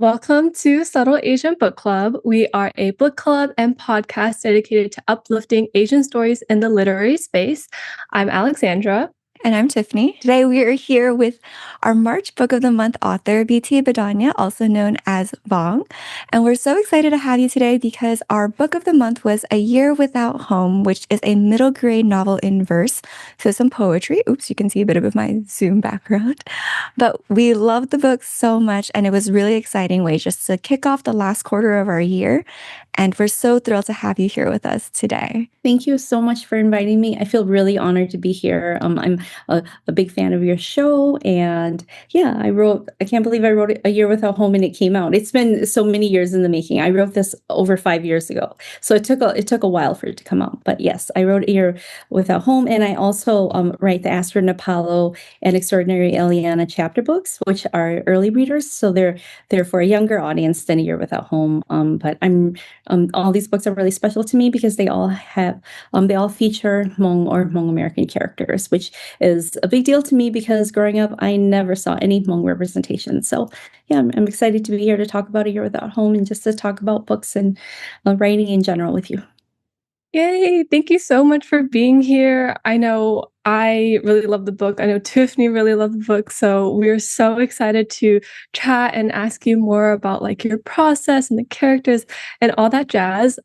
Welcome to Subtle Asian Book Club. We are a book club and podcast dedicated to uplifting Asian stories in the literary space. I'm Alexandra. And I'm Tiffany. Today we are here with our March Book of the Month author, Bidania, also known as Vong. And we're so excited to have you today because our Book of the Month was A Year Without Home, which is a middle grade novel in verse. So some poetry. Oops, you can see a bit of my Zoom background. But we loved the book so much, and it was really exciting way just to kick off the last quarter of our year. And we're so thrilled to have you here with us today. Thank you so much for inviting me. I feel really honored to be here. I'm a big fan of your show, and yeah, I can't believe I wrote A Year Without Home and it came out. It's been so many years in the making. I wrote this over 5 years ago, so it took a while for it to come out. But yes, I wrote A Year Without Home, and I also write the Astrid and Apollo and Extraordinary Eliana chapter books, which are early readers, so they're for a younger audience than A Year Without Home. But all these books are really special to me because they all feature Hmong or Hmong American characters, which is a big deal to me because growing up, I never saw any Hmong representation. So yeah, I'm excited to be here to talk about A Year Without Home and just to talk about books and writing in general with you. Yay! Thank you so much for being here. I know I really love the book. I know Tiffany really loved the book. So we're so excited to chat and ask you more about like your process and the characters and all that jazz.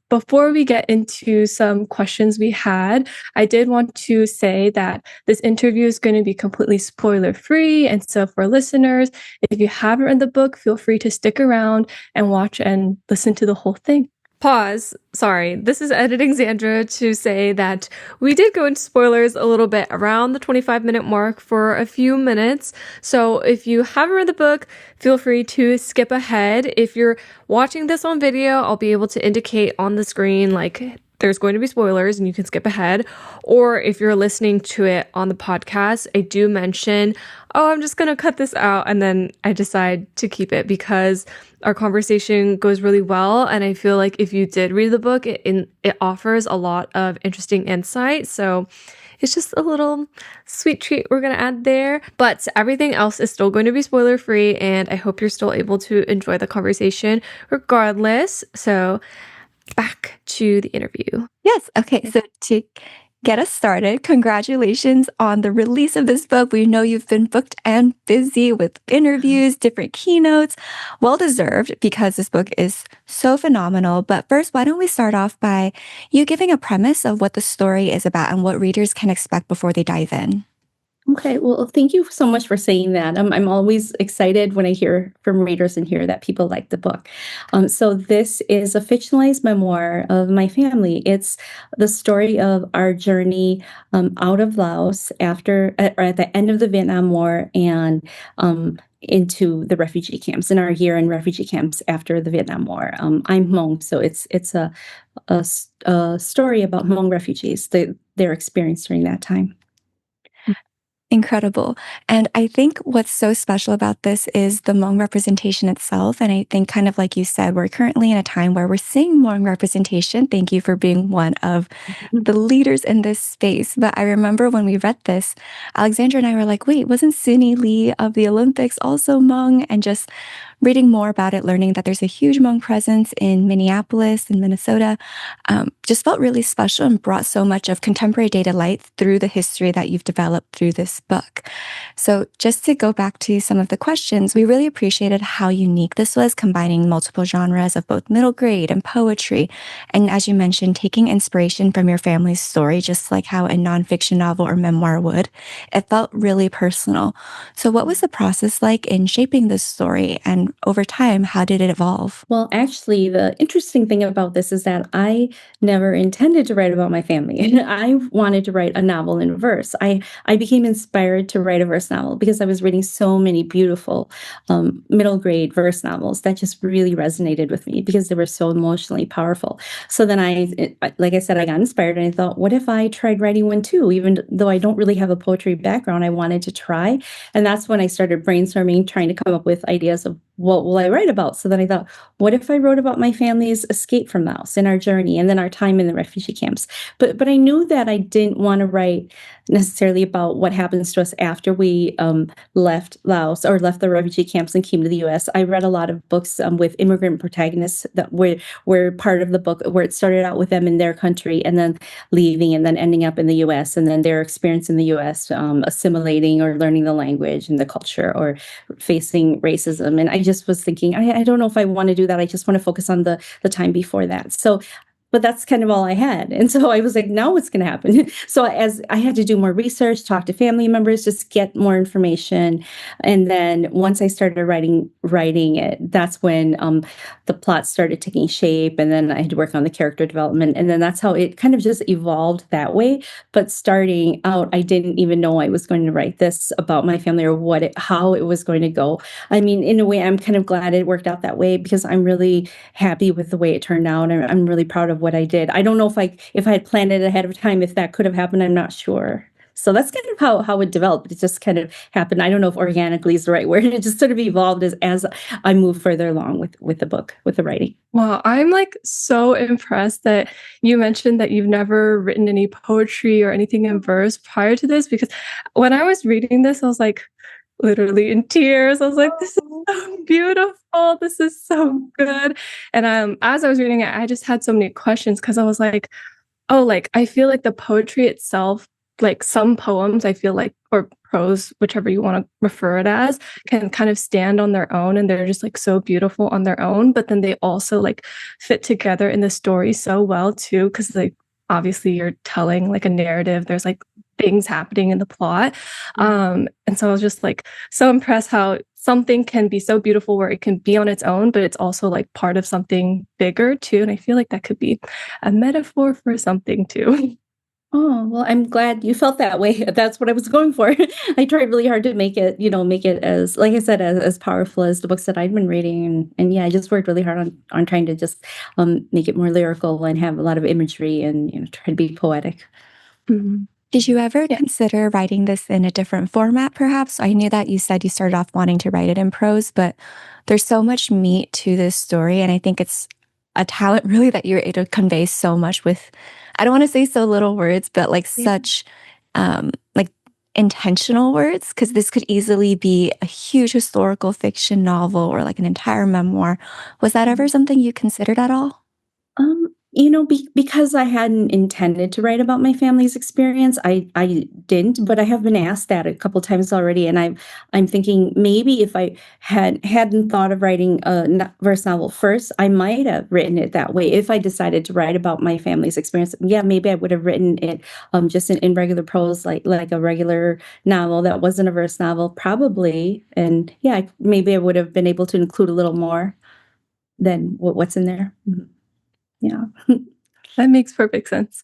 Before we get into some questions we had, I did want to say that this interview is going to be completely spoiler free. And so for listeners, if you haven't read the book, feel free to stick around and watch and listen to the whole thing. Pause. Sorry, this is editing Xandra to say that we did go into spoilers a little bit around the 25-minute mark for a few minutes. So if you haven't read the book, feel free to skip ahead. If you're watching this on video, I'll be able to indicate on the screen like there's going to be spoilers and you can skip ahead. Or if you're listening to it on the podcast, I do mention, oh, I'm just going to cut this out. And then I decide to keep it because our conversation goes really well. And I feel like if you did read the book, it offers a lot of interesting insight. So it's just a little sweet treat we're going to add there. But everything else is still going to be spoiler free. And I hope you're still able to enjoy the conversation regardless. So back to the interview. Yes. Okay. So to get us started, congratulations on the release of this book. We know you've been booked and busy with interviews, different keynotes. Well deserved because this book is so phenomenal. But first, why don't we start off by you giving a premise of what the story is about and what readers can expect before they dive in? Okay, well, thank you so much for saying that. I'm always excited when I hear from readers and hear that people like the book. So this is a fictionalized memoir of my family. It's the story of our journey out of Laos or at the end of the Vietnam War and into the refugee camps, in our year in refugee camps after the Vietnam War. I'm Hmong, so it's a story about Hmong refugees, their experience during that time. Incredible. And I think what's so special about this is the Hmong representation itself. And I think kind of like you said, we're currently in a time where we're seeing Hmong representation. Thank you for being one of the leaders in this space. But I remember when we read this, Alexandra and I were like, wait, wasn't Suni Lee of the Olympics also Hmong? And just reading more about it, learning that there's a huge Hmong presence in Minneapolis and Minnesota, just felt really special and brought so much of contemporary day to light through the history that you've developed through this book. So just to go back to some of the questions, we really appreciated how unique this was, combining multiple genres of both middle grade and poetry. And as you mentioned, taking inspiration from your family's story, just like how a nonfiction novel or memoir would. It felt really personal. So what was the process like in shaping this story? And over time, how did it evolve? Well, actually, the interesting thing about this is that I never intended to write about my family. I wanted to write a novel in verse. I became inspired to write a verse novel because I was reading so many beautiful middle grade verse novels that just really resonated with me because they were so emotionally powerful. So then like I said, I got inspired and I thought, what if I tried writing one too? Even though I don't really have a poetry background, I wanted to try. And that's when I started brainstorming, trying to come up with ideas of what will I write about? So then I thought, what if I wrote about my family's escape from Laos and our journey and then our time in the refugee camps? But I knew that I didn't want to write necessarily about what happens to us after we left Laos or left the refugee camps and came to the U.S. I read a lot of books with immigrant protagonists that were part of the book, where it started out with them in their country and then leaving and then ending up in the U.S. and then their experience in the U.S. Assimilating or learning the language and the culture or facing racism. And I just was thinking, I don't know if I want to do that. I just want to focus on the time before that. So, but that's kind of all I had. And so I was like, now what's going to happen? So as I had to do more research, talk to family members, just get more information. And then once I started writing it, that's when the plot started taking shape. And then I had to work on the character development. And then that's how it kind of just evolved that way. But starting out, I didn't even know I was going to write this about my family or how it was going to go. I mean, in a way, I'm kind of glad it worked out that way because I'm really happy with the way it turned out. And I'm really proud of what I did. I don't know if I had planned it ahead of time, if that could have happened. I'm not sure. So that's kind of how it developed. It just kind of happened. I don't know if organically is the right word. It just sort of evolved as I moved further along with the book, with the writing. Wow, I'm like so impressed that you mentioned that you've never written any poetry or anything in verse prior to this, because when I was reading this, I was like literally in tears. I was like, this is so beautiful. This is so good. And as I was reading it, I just had so many questions because I was like, oh, like I feel like the poetry itself, like some poems, I feel like, or prose, whichever you want to refer it as, can kind of stand on their own and they're just like so beautiful on their own. But then they also like fit together in the story so well too, because like obviously you're telling like a narrative. There's like things happening in the plot. And so I was just like so impressed how something can be so beautiful where it can be on its own, but it's also like part of something bigger too. And I feel like that could be a metaphor for something too. Oh, well, I'm glad you felt that way. That's what I was going for. I tried really hard to make it as, like I said, as powerful as the books that I'd been reading. And yeah, I just worked really hard on trying to just make it more lyrical and have a lot of imagery and, try to be poetic. Mhm. Did you ever consider writing this in a different format, perhaps? I knew that you said you started off wanting to write it in prose, but there's so much meat to this story. And I think it's a talent, really, that you're able to convey so much with, I don't want to say so little words, but like Yeah. such like intentional words, because this could easily be a huge historical fiction novel or like an entire memoir. Was that ever something you considered at all? Because I hadn't intended to write about my family's experience, I didn't, but I have been asked that a couple times already, and I'm thinking maybe if I hadn't thought of writing a verse novel first, I might have written it that way. If I decided to write about my family's experience, yeah, maybe I would have written it just in regular prose, like a regular novel that wasn't a verse novel, probably, and yeah, maybe I would have been able to include a little more than what's in there. Mhm. Yeah. That makes perfect sense.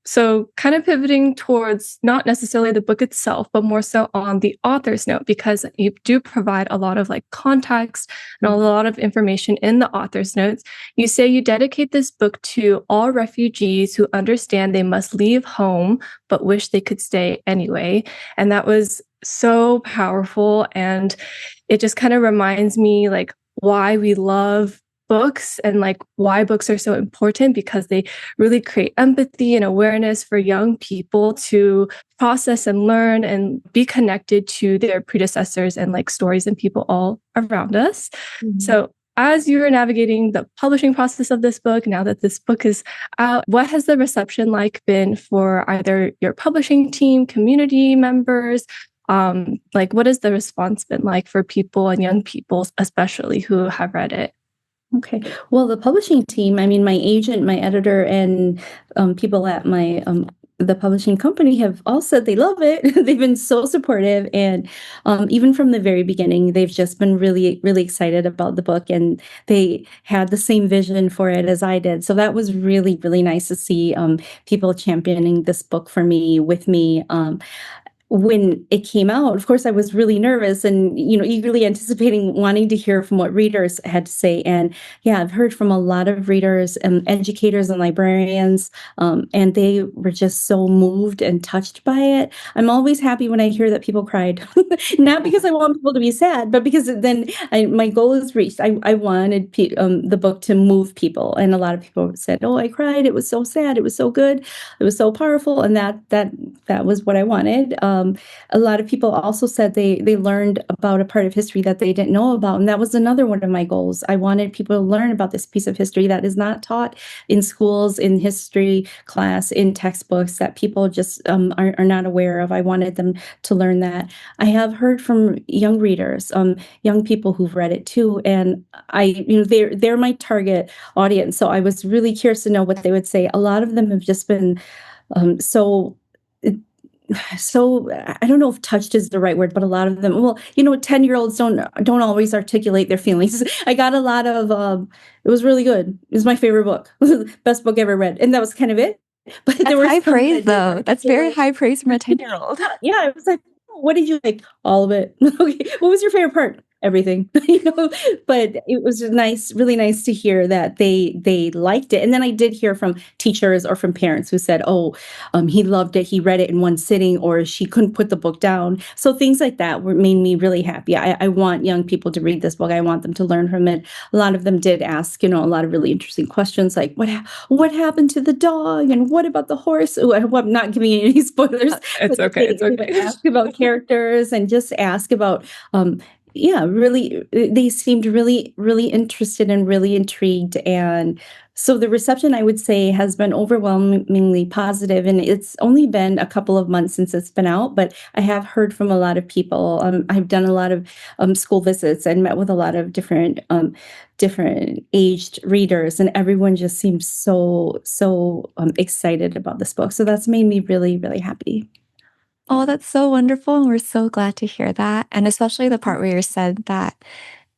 So kind of pivoting towards not necessarily the book itself, but more so on the author's note, because you do provide a lot of like context and a lot of information in the author's notes. You say you dedicate this book to all refugees who understand they must leave home, but wish they could stay anyway. And that was so powerful. And it just kind of reminds me like why we love books and like why books are so important, because they really create empathy and awareness for young people to process and learn and be connected to their predecessors and like stories and people all around us. Mhm. So as you're navigating the publishing process of this book, now that this book is out, what has the reception like been for either your publishing team, community members? Like what has the response been like for people and young people, especially who have read it? Okay. Well, the publishing team, I mean, my agent, my editor, and people at the publishing company have all said they love it. They've been so supportive, and even from the very beginning, they've just been really, really excited about the book, and they had the same vision for it as I did. So that was really, really nice to see people championing this book for me, with me. when it came out, of course, I was really nervous and, eagerly anticipating wanting to hear from what readers had to say. And yeah, I've heard from a lot of readers and educators and librarians, and they were just so moved and touched by it. I'm always happy when I hear that people cried, not because I want people to be sad, but because then my goal is reached. I wanted the book to move people, and a lot of people said, "Oh, I cried. It was so sad. It was so good. It was so powerful," and that was what I wanted. A lot of people also said they learned about a part of history that they didn't know about, and that was another one of my goals. I wanted people to learn about this piece of history that is not taught in schools, in history class, in textbooks, that people just are not aware of. I wanted them to learn that. I have heard from young readers, young people who've read it too, and they're my target audience. So I was really curious to know what they would say. A lot of them have just been so so I don't know if touched is the right word, but a lot of them, well, 10-year-olds don't always articulate their feelings. I got a lot of it was really good. It was my favorite book. Best book ever read. And that was kind of it. But there That's were high some praise, that did though. That's very articulate. high praise from a 10-year-old. Yeah, I was like, "What did you like?" "All of it." "Okay, what was your favorite part?" "Everything." But it was just nice, really nice to hear that they liked it. And then I did hear from teachers or from parents who said, "Oh, he loved it. He read it in one sitting," or "She couldn't put the book down." So things like that made me really happy. I want young people to read this book. I want them to learn from it. A lot of them did ask, a lot of really interesting questions, like what happened to the dog, and what about the horse? Ooh, I hope I'm not giving you any spoilers, It's but okay. It's they would okay. ask about characters and just ask about, yeah, really, they seemed really, really interested and really intrigued. And so the reception, I would say, has been overwhelmingly positive, and it's only been a couple of months since it's been out, but I have heard from a lot of people. I've done a lot of school visits and met with a lot of different aged readers, and everyone just seems so excited about this book. So that's made me really, really happy. Oh, that's so wonderful, and we're so glad to hear that, and especially the part where you said that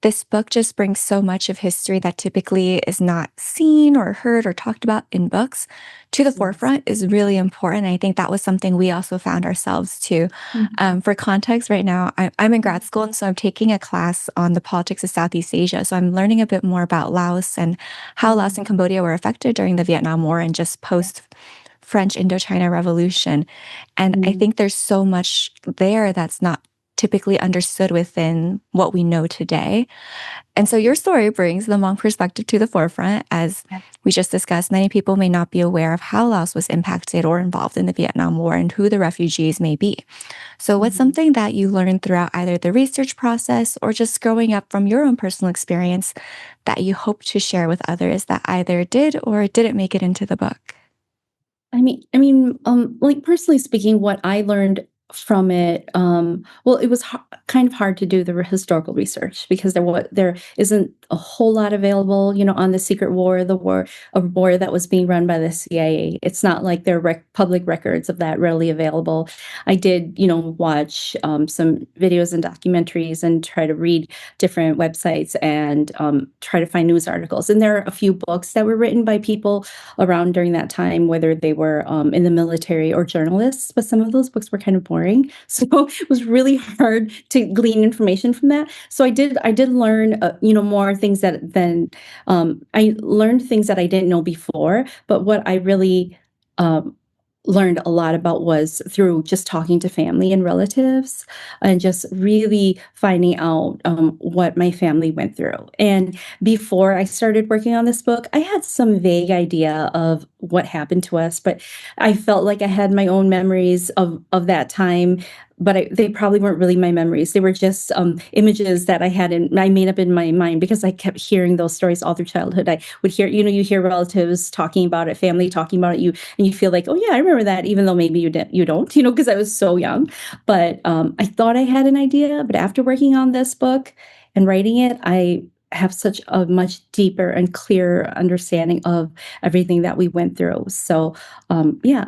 this book just brings so much of history that typically is not seen or heard or talked about in books to the Yes. forefront is really important. I think that was something we also found ourselves to. Mhm. For context, right now, I'm in grad school, and so I'm taking a class on the politics of Southeast Asia. So I'm learning a bit more about Laos and how Laos and Mhm. Cambodia were affected during the Vietnam War and just post French Indochina Revolution. And I Mhm. think there's so much there that's not typically understood within what we know today. And so your story brings the Hmong perspective to the forefront. As we just discussed, many people may not be aware of how Laos was impacted or involved in the Vietnam War and who the refugees may be. So, what's Mhm. something that you learned throughout either the research process or just growing up from your own personal experience that you hope to share with others that either did or didn't make it into the book? Like personally speaking, what I learned from it, well, it was kind of hard to do the historical research because there isn't a whole lot available, on the secret war, a war that was being run by the CIA. It's not like there are public records of that readily available. I did, watch some videos and documentaries and try to read different websites and try to find news articles. And there are a few books that were written by people around during that time, whether they were in the military or journalists, but some of those books were kind of boring. So it was really hard to glean information from that. So I did learn, more things I learned things that I didn't know before, but what I really um, learned a lot about was through just talking to family and relatives and just really finding out what my family went through. And before I started working on this book, I had some vague idea of what happened to us, but I felt like I had my own memories of that time. But they probably weren't really my memories. They were just images that I made up in my mind because I kept hearing those stories all through childhood. I would hear, you hear relatives talking about it, family talking about it, and you feel like, oh yeah, I remember that, even though maybe you don't, because I was so young. But I thought I had an idea, but after working on this book and writing it, I have such a much deeper and clearer understanding of everything that we went through. So, yeah,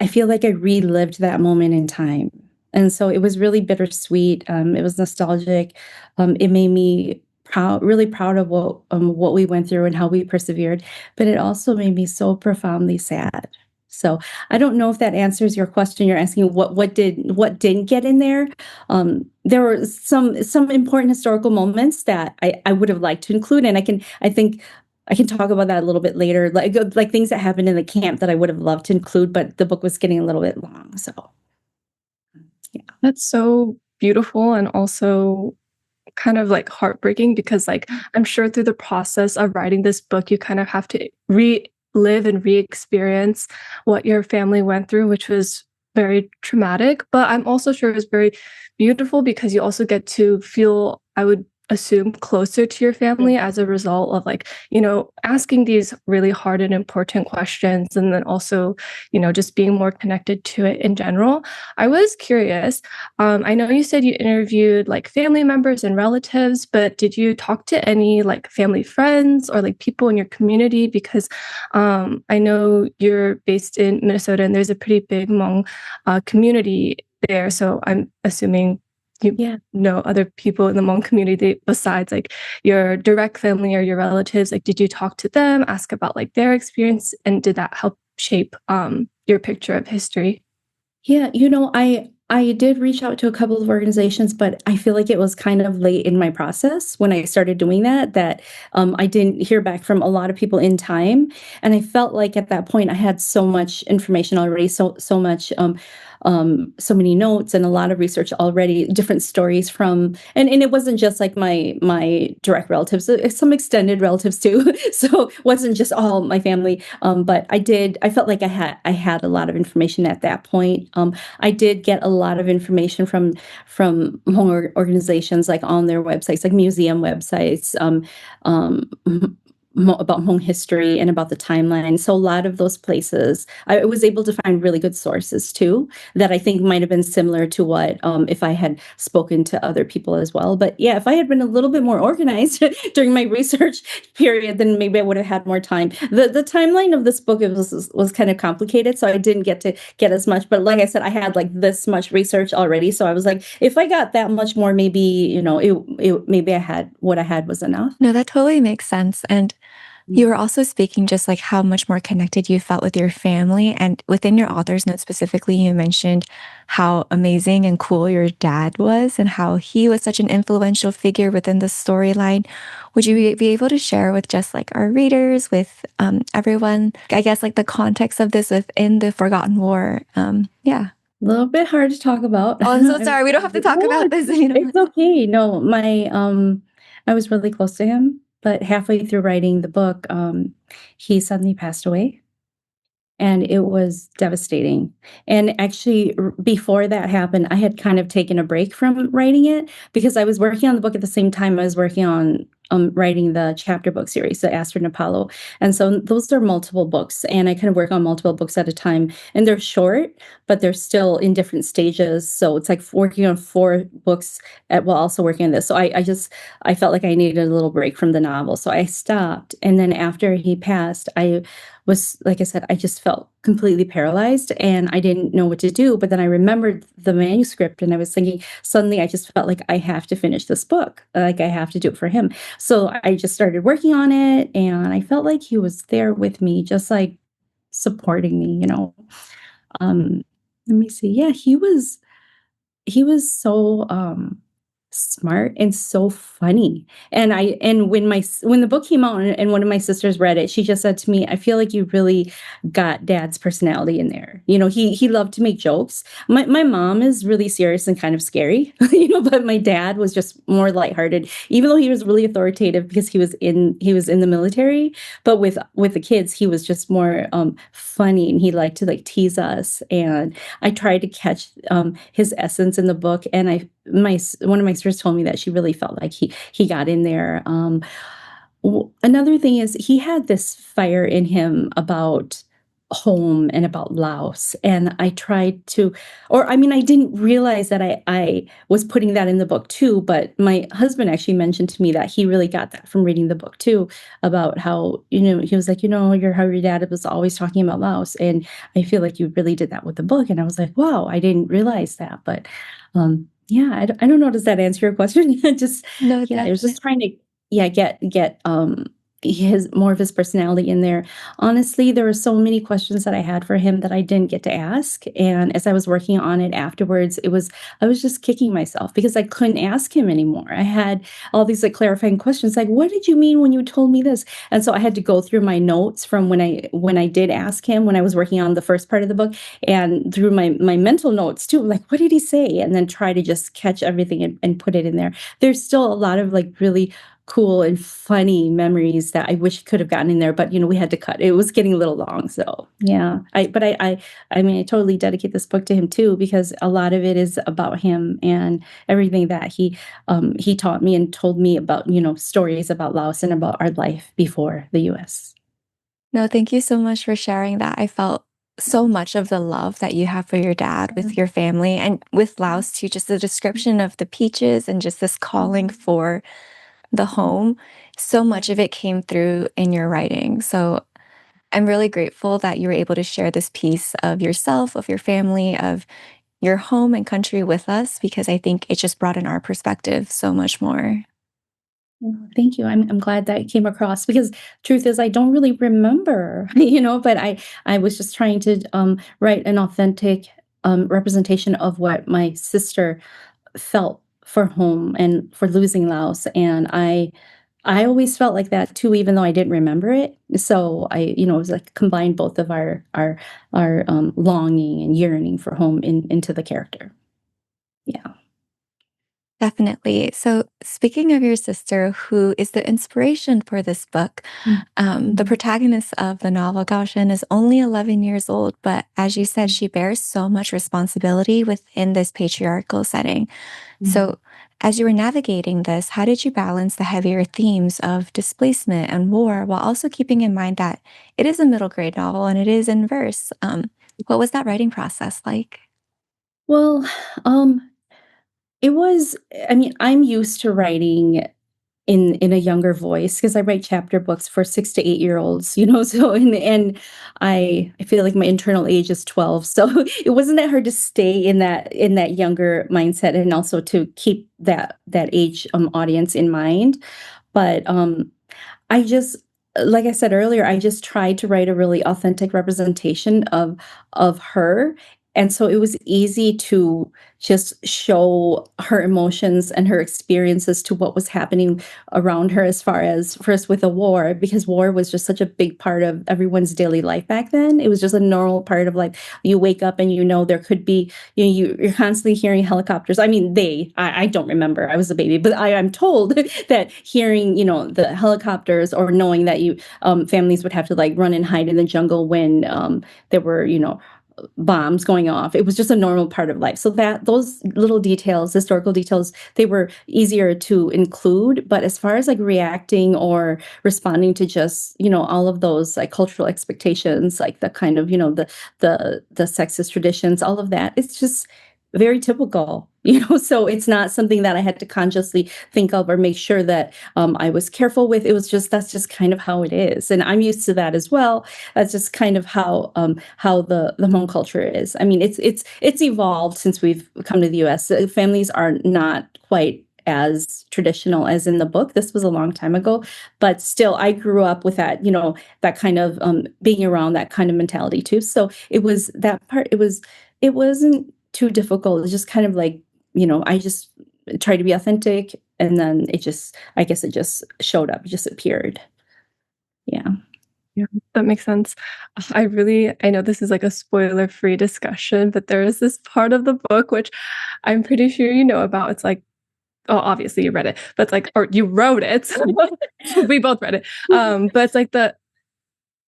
I feel like I relived that moment in time, and so it was really bittersweet. It was nostalgic. It made me really proud of what we went through and how we persevered. But it also made me so profoundly sad. So I don't know if that answers your question. You're asking what didn't get in there. There were some important historical moments that I would have liked to include, and I think I can talk about that a little bit later, like things that happened in the camp that I would have loved to include, but the book was getting a little bit long. So yeah. That's so beautiful and also kind of like heartbreaking because like I'm sure through the process of writing this book you kind of have to relive and re-experience what your family went through, which was very traumatic, but I'm also sure it was very beautiful because you also get to feel, I would assume, closer to your family as a result of like, asking these really hard and important questions, and then also, just being more connected to it in general. I was curious, I know you said you interviewed like family members and relatives, but did you talk to any like family friends or like people in your community? Because I know you're based in Minnesota and there's a pretty big Hmong community there. So I'm assuming you Yeah. know other people in the Hmong community besides like your direct family or your relatives. Like, did you talk to them, ask about like their experience, and did that help shape your picture of history? Yeah, I did reach out to a couple of organizations, but I feel like it was kind of late in my process when I started doing that I didn't hear back from a lot of people in time, and I felt like at that point I had so much information already, so much so many notes and a lot of research already, different stories from, and it wasn't just like my direct relatives, some extended relatives too. So it wasn't just all my family, but I felt like I had a lot of information at that point. I did get a lot of information from Hmong organizations, like on their websites, like museum websites, about Hmong history and about the timeline. So a lot of those places, I was able to find really good sources too, that I think might have been similar to what, if I had spoken to other people as well. But yeah, if I had been a little bit more organized during my research period, then maybe I would have had more time. The timeline of this book was kind of complicated, so I didn't get to get as much. But like I said, I had like this much research already, so I was like, if I got that much more, maybe maybe I had what I had was enough. No, that totally makes sense. And you were also speaking just like how much more connected you felt with your family. And within your author's note specifically, you mentioned how amazing and cool your dad was and how he was such an influential figure within the storyline. Would you be able to share with just like our readers, with everyone, I guess, like the context of this within the Forgotten War? Yeah. A little bit hard to talk about. Oh, I'm so sorry. We don't have to talk No, about this. it's okay. No, I was really close to him, but halfway through writing the book, he suddenly passed away. And it was devastating. And actually, before that happened, I had kind of taken a break from writing it because I was working on the book at the same time I was working on writing the chapter book series, the Astrid and Apollo. And so those are multiple books, and I kind of work on multiple books at a time. And they're short, but they're still in different stages. So it's like working on 4 books while also working on this. So I felt like I needed a little break from the novel. So I stopped. And then after he passed, I was, like I said, I just felt completely paralyzed and I didn't know what to do. But then I remembered the manuscript and I was thinking, suddenly I just felt like I have to finish this book. Like I have to do it for him. So I just started working on it and I felt like he was there with me, just like supporting me. Um, Let me see. Yeah, he was so smart and so funny. And when the book came out and one of my sisters read it, she just said to me, I feel like you really got dad's personality in there. He loved to make jokes. My mom is really serious and kind of scary, but my dad was just more lighthearted, even though he was really authoritative because he was in the military. But with the kids, he was just more funny, and he liked to like tease us. And I tried to catch his essence in the book, and one of my sisters told me that she really felt like he got in there. Another thing is he had this fire in him about home and about Laos, and I tried to, or I mean, I didn't realize that I was putting that in the book too. But my husband actually mentioned to me that he really got that from reading the book too, about how he was like, your dad was always talking about Laos, and I feel like you really did that with the book. And I was like, wow, I didn't realize that. But yeah, I don't know. Does that answer your question? Just No, yeah, I that was just trying to, yeah, get his more of his personality in there. Honestly, there were so many questions that I had for him that I didn't get to ask, and as I was working on it afterwards, I was just kicking myself because I couldn't ask him anymore. I had all these, like, clarifying questions, like, "What did you mean when you told me this?" And so I had to go through my notes from when I did ask him when I was working on the first part of the book, and through my mental notes too, like, "What did he say?" And then try to just catch everything and put it in there. There's still a lot of, like, really cool and funny memories that I wish could have gotten in there, but, we had to cut. It was getting a little long, so, yeah. I mean, I totally dedicate this book to him too because a lot of it is about him and everything that he taught me and told me about, stories about Laos and about our life before the US. No, thank you so much for sharing that. I felt so much of the love that you have for your dad with your family and with Laos too, just the description of the peaches and just this calling for the home. So much of it came through in your writing. So I'm really grateful that you were able to share this piece of yourself, of your family, of your home and country with us because I think it just broadened our perspective so much more. Yeah, thank you. I'm glad that came across because truth is I don't really remember, but I was just trying to write an authentic representation of what my sister felt for home and for losing Laos, and I always felt like that too, even though I didn't remember it. So it was like combined both of our longing and yearning for home into the character. Yeah. Definitely. So, speaking of your sister, who is the inspiration for this book, the Mhm. protagonist of the novel, Gaoshen, is only 11 years old, but as you said, she bears so much responsibility within this patriarchal setting. Mhm. So, as you were navigating this, how did you balance the heavier themes of displacement and war while also keeping in mind that it is a middle grade novel and it is in verse? What was that writing process like? Well, um, it was. I mean, I'm used to writing in a younger voice because I write chapter books for 6 to 8 year olds, so and I feel like my internal age is 12. So it wasn't that hard to stay in that younger mindset and also to keep that age audience in mind. But I just like I said earlier, I just tried to write a really authentic representation of her, and so it was easy to just show her emotions and her experiences to what was happening around her as far as first with the war, because war was just such a big part of everyone's daily life back then. It was just a normal part of life. You wake up and there could be, you're constantly hearing helicopters. I mean, I don't remember. I was a baby, but I'm told that hearing, the helicopters or knowing that families would have to like run and hide in the jungle when there were, bombs going off. It was just a normal part of life. So that those little details, historical details, they were easier to include. But as far as like reacting or responding to just, all of those like cultural expectations, like the kind of, the sexist traditions, all of that, it's just very typical. So it's not something that I had to consciously think of or make sure that I was careful with. That's just kind of how it is, and I'm used to that as well. That's just kind of how the Hmong culture is. I mean, it's evolved since we've come to the U.S. Families are not quite as traditional as in the book. This was a long time ago, but still, I grew up with that, that kind of being around that kind of mentality too. So it was that part. It wasn't too difficult. It's just kind of like, I just tried to be authentic, and then I guess it just showed up, it just appeared. Yeah. Yeah, that makes sense. I know this is like a spoiler-free discussion, but there is this part of the book which I'm pretty sure you know about. It's like, oh, obviously you read it, but it's like, or you wrote it. We both read it. But it's like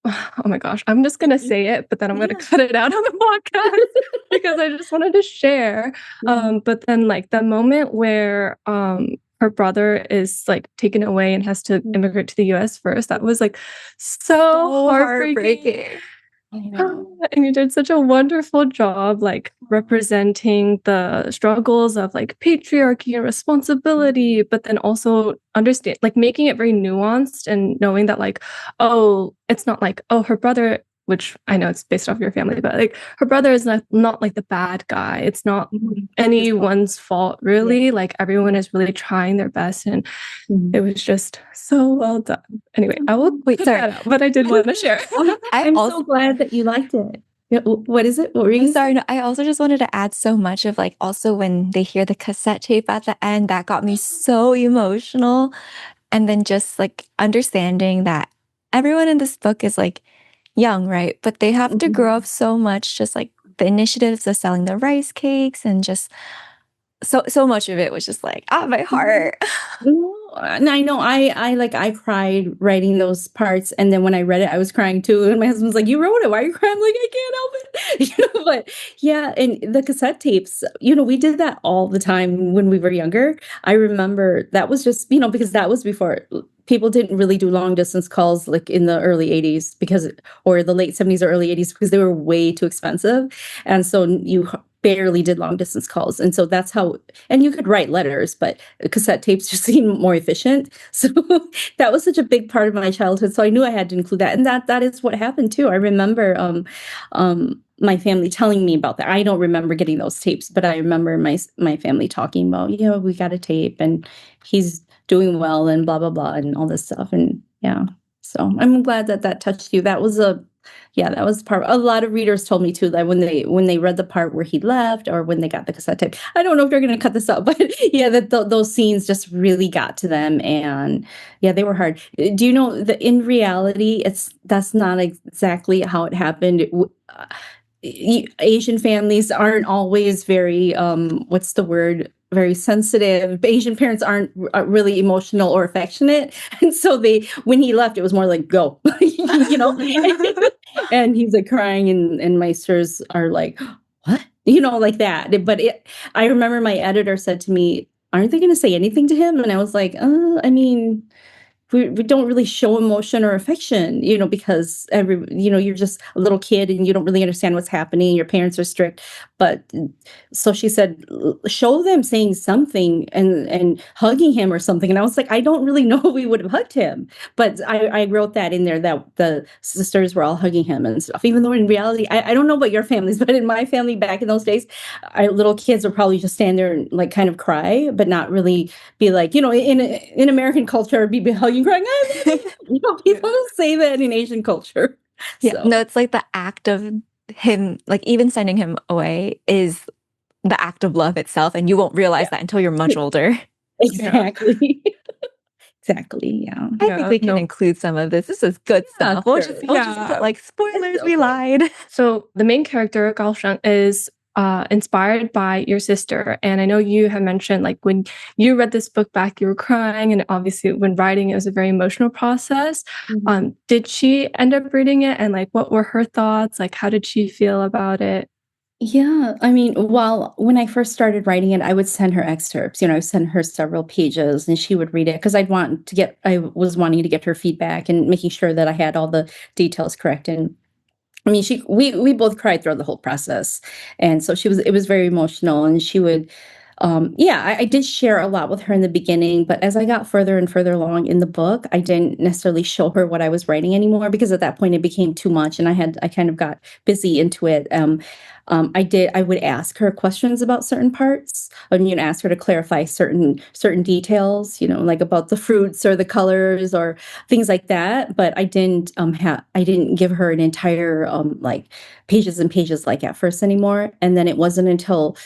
oh my gosh, I'm just gonna say it, but then I'm gonna Yeah. cut it out on the podcast because I just wanted to share. Mhm. But then like the moment where her brother is like taken away and has to immigrate to the US first, that was like so So heartbreaking. heartbreaking. I know. And you did such a wonderful job, like representing the struggles of like patriarchy and responsibility, but then also understand, like making it very nuanced and knowing that, like, oh, it's not like, oh, her brother which I know it's based off your family, but like her brother is not like the bad guy. It's not anyone's fault really. Like everyone is really trying their best, and it was just so well done. Anyway, I will Wait, put sorry. that out, but I did want to share. I'm so glad that you liked it. Yeah, what is it? What were you I'm sorry. No, I also just wanted to add so much of like also when they hear the cassette tape at the end, that got me so emotional. And then just like understanding that everyone in this book is like young, right? But they have to grow up so much, just like the initiatives of selling the rice cakes and just so much of it was just like, my heart. No, and I know I cried writing those parts, and then when I read it, I was crying too. And my husband's like, "You wrote it? Why are you crying?" I'm like, "I can't help it," But yeah, and the cassette tapes, we did that all the time when we were younger. I remember that was just because that was before people didn't really do long distance calls like in the early '80s or the late '70s or early '80s because they were way too expensive, and so you barely did long distance calls, and so that's how. And you could write letters, but cassette tapes just seemed more efficient. So that was such a big part of my childhood. So I knew I had to include that. And that is what happened too. I remember my family telling me about that. I don't remember getting those tapes, but I remember my family talking about, we got a tape and he's doing well and blah, blah, blah, and all this stuff. And yeah. So I'm glad that touched you. That was that was part. A lot of readers told me too that when they read the part where he left or when they got the cassette tape. I don't know if they're going to cut this out, but yeah, those scenes just really got to them, and yeah, they were hard. Do you know that in reality, that's not exactly how it happened. Asian families aren't always very what's the word? Very sensitive. Asian parents aren't really emotional or affectionate, and so when he left, it was more like go, you know. And he's like crying, and my sirs are like, what, like that. But I remember my editor said to me, "Aren't they going to say anything to him?" And I was like, I mean, we don't really show emotion or affection, because you're just a little kid and you don't really understand what's happening. Your parents are strict. But so she said, show them saying something and hugging him or something. And I was like, I don't really know if we would have hugged him. But I wrote that in there that the sisters were all hugging him and stuff, even though in reality, I don't know about your families, but in my family back in those days, little kids would probably just stand there and like kind of cry, but not really be like, in American culture, be hugging, crying. People don't say that in Asian culture. Yeah, So no, it's like the act of him, like even sending him away is the act of love itself, and you won't realize that until you're much older. exactly. Exactly. Yeah. I think we can include some of this. This is good stuff. We'll Sure. just put like spoilers. It's We okay. lied. So the main character, Kaohsiung, is inspired by your sister. And I know you have mentioned like when you read this book back, you were crying. And obviously when writing it was a very emotional process. Did she end up reading it? And like, what were her thoughts? Like, how did she feel about it? Yeah, I mean, when I first started writing it, I would send her excerpts. I would send her several pages, and she would read it because I was wanting to get her feedback and making sure that I had all the details correct. And I mean, we both cried throughout the whole process, and so it was very emotional, and she would. I did share a lot with her in the beginning, but as I got further and further along in the book, I didn't necessarily show her what I was writing anymore because at that point it became too much, and I kind of got busy into it. I would ask her questions about certain parts, and ask her to clarify certain details, like about the fruits or the colors or things like that. But I didn't give her an entire like pages and pages like at first anymore. And then it wasn't until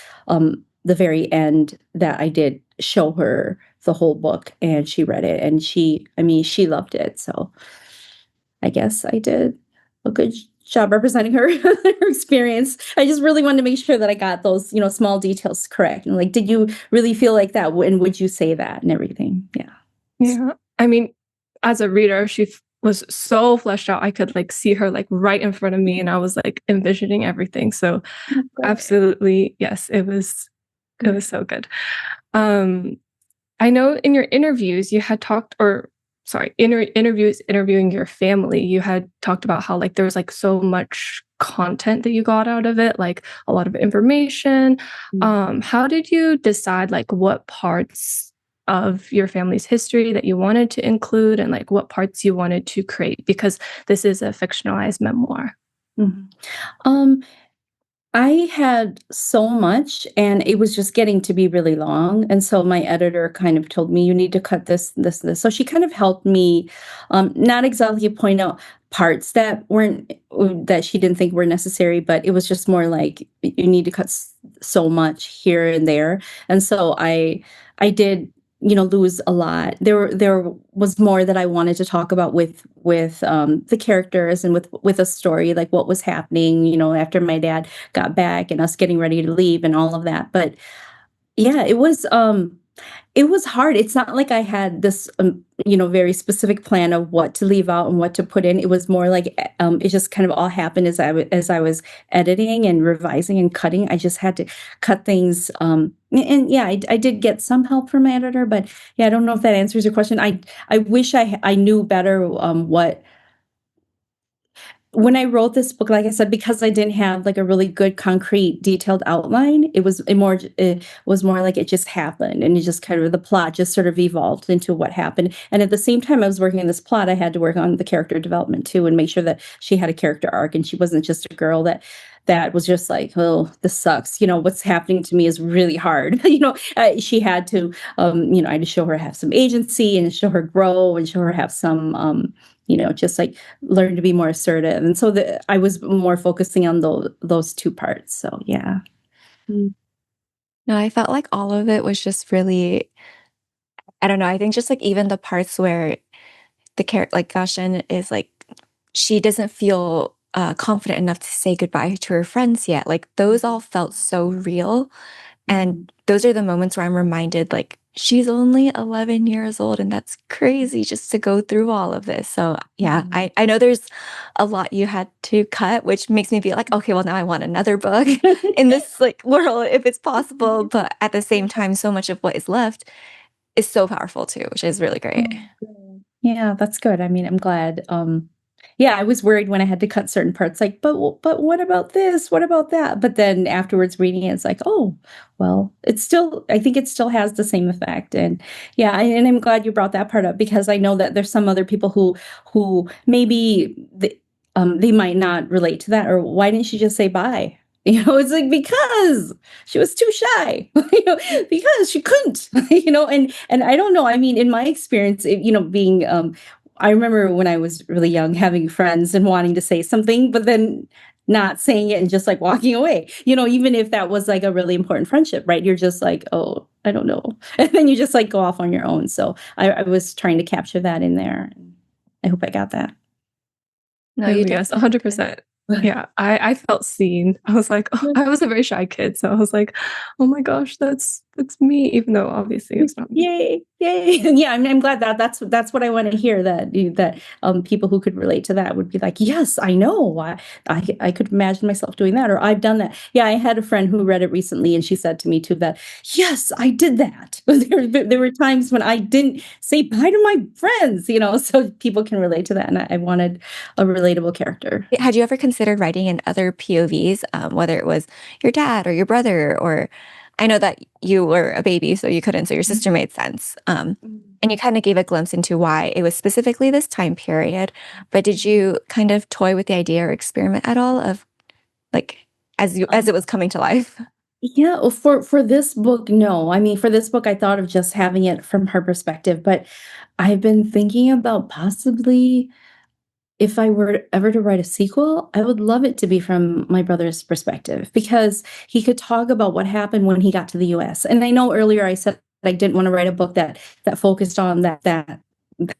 the very end that I did show her the whole book, and she read it, and she loved it. So I guess I did a good job representing her, her experience. I just really wanted to make sure that I got those, small details correct. And like, did you really feel like that? And would you say that and everything? Yeah. Yeah. I mean, as a reader, she was so fleshed out. I could like see her like right in front of me, and I was like envisioning everything. So absolutely, yes, it was so good. I know in your interviews you had talked, or sorry, interviews interviewing your family, you had talked about how like there's like so much content that you got out of it, like a lot of information. How did you decide like what parts of your family's history that you wanted to include and like what parts you wanted to create? Because this is a fictionalized memoir. Mhm. Um, I had so much, and it was just getting to be really long, and so my editor kind of told me, "You need to cut this, this, this." So she kind of helped me, not exactly point out parts that she didn't think were necessary, but it was just more like, "You need to cut so much here and there." And so I did, lose a lot. There was more that I wanted to talk about with the characters and with a story, like what was happening, after my dad got back and us getting ready to leave and all of that. But yeah, it was hard. It's not like I had this, very specific plan of what to leave out and what to put in. It was more like, it just kind of all happened as I was editing and revising and cutting. I just had to cut things. And yeah, I did get some help from my editor, but yeah, I don't know if that answers your question. I wish I knew better, what when I wrote this book, like I said, because I didn't have like a really good concrete detailed outline, it was more like it just happened, and it just kind of the plot just sort of evolved into what happened. And at the same time I was working on this plot, I had to work on the character development too and make sure that she had a character arc and she wasn't just a girl that was just like, oh, this sucks. What's happening to me is really hard. She had to, I had to show her have some agency and show her grow and show her have some, just like learn to be more assertive. And so I was more focusing on those two parts. So yeah. Mm. No, I felt like all of it was just really, I don't know, I think just like even the parts where the character, like Gashin is like, she doesn't feel confident enough to say goodbye to her friends yet. Like those all felt so real. And those are the moments where I'm reminded, like, she's only 11 years old, and that's crazy just to go through all of this. So, yeah, I know there's a lot you had to cut, which makes me feel like, okay, well, now I want another book in this like world if it's possible. But at the same time, so much of what is left is so powerful too, which is really great. Oh, good. Yeah, that's good. I mean, I'm glad. Yeah, I was worried when I had to cut certain parts, like, but what about this? What about that? But then afterwards reading it, it's like, oh, well, I think it still has the same effect. And yeah, and I'm glad you brought that part up because I know that there's some other people who maybe they might not relate to that, or why didn't she just say bye? It's like because she was too shy, because she couldn't, and I don't know. I mean, in my experience, being I remember when I was really young having friends and wanting to say something, but then not saying it and just like walking away, even if that was like a really important friendship, right? You're just like, oh, I don't know. And then you just like go off on your own. So I was trying to capture that in there. I hope I got that. No, Oh, you yes, definitely did. 100%. Yeah, I felt seen. I was like, oh, I was a very shy kid, so I was like, "Oh my gosh, that's me," even though obviously it's not me. Yay, yay. Yeah, I'm glad that's what I want to hear, that people who could relate to that would be like, yes, I know. I could imagine myself doing that, or I've done that. Yeah, I had a friend who read it recently and she said to me too that, yes, I did that. There were times when I didn't say bye to my friends, so people can relate to that. And I wanted a relatable character. Had you ever considered writing in other POVs, whether it was your dad or your brother, or I know that you were a baby, so you couldn't, so your sister made sense. And you kind of gave a glimpse into why it was specifically this time period. But did you kind of toy with the idea or experiment at all of like as it was coming to life? Yeah, well, for this book, no. I mean, for this book, I thought of just having it from her perspective, but I've been thinking about possibly if I were ever to write a sequel, I would love it to be from my brother's perspective because he could talk about what happened when he got to the US. And I know earlier I said that I didn't want to write a book that focused on that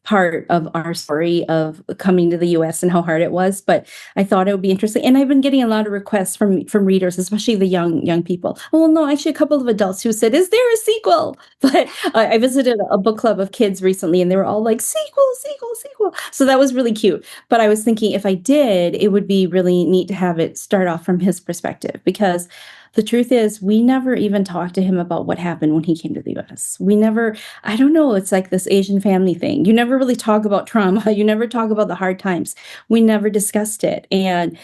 part of our story of coming to the US and how hard it was, but I thought it would be interesting. And I've been getting a lot of requests from readers, especially the young people. Well, no, actually a couple of adults who said, "Is there a sequel?" But I visited a book club of kids recently and they were all like, "Sequel, sequel, sequel." So that was really cute. But I was thinking if I did, it would be really neat to have it start off from his perspective because the truth is, we never even talked to him about what happened when he came to the US. We never, I don't know, it's like this Asian family thing. You never really talk about trauma. You never talk about the hard times. We never discussed it. And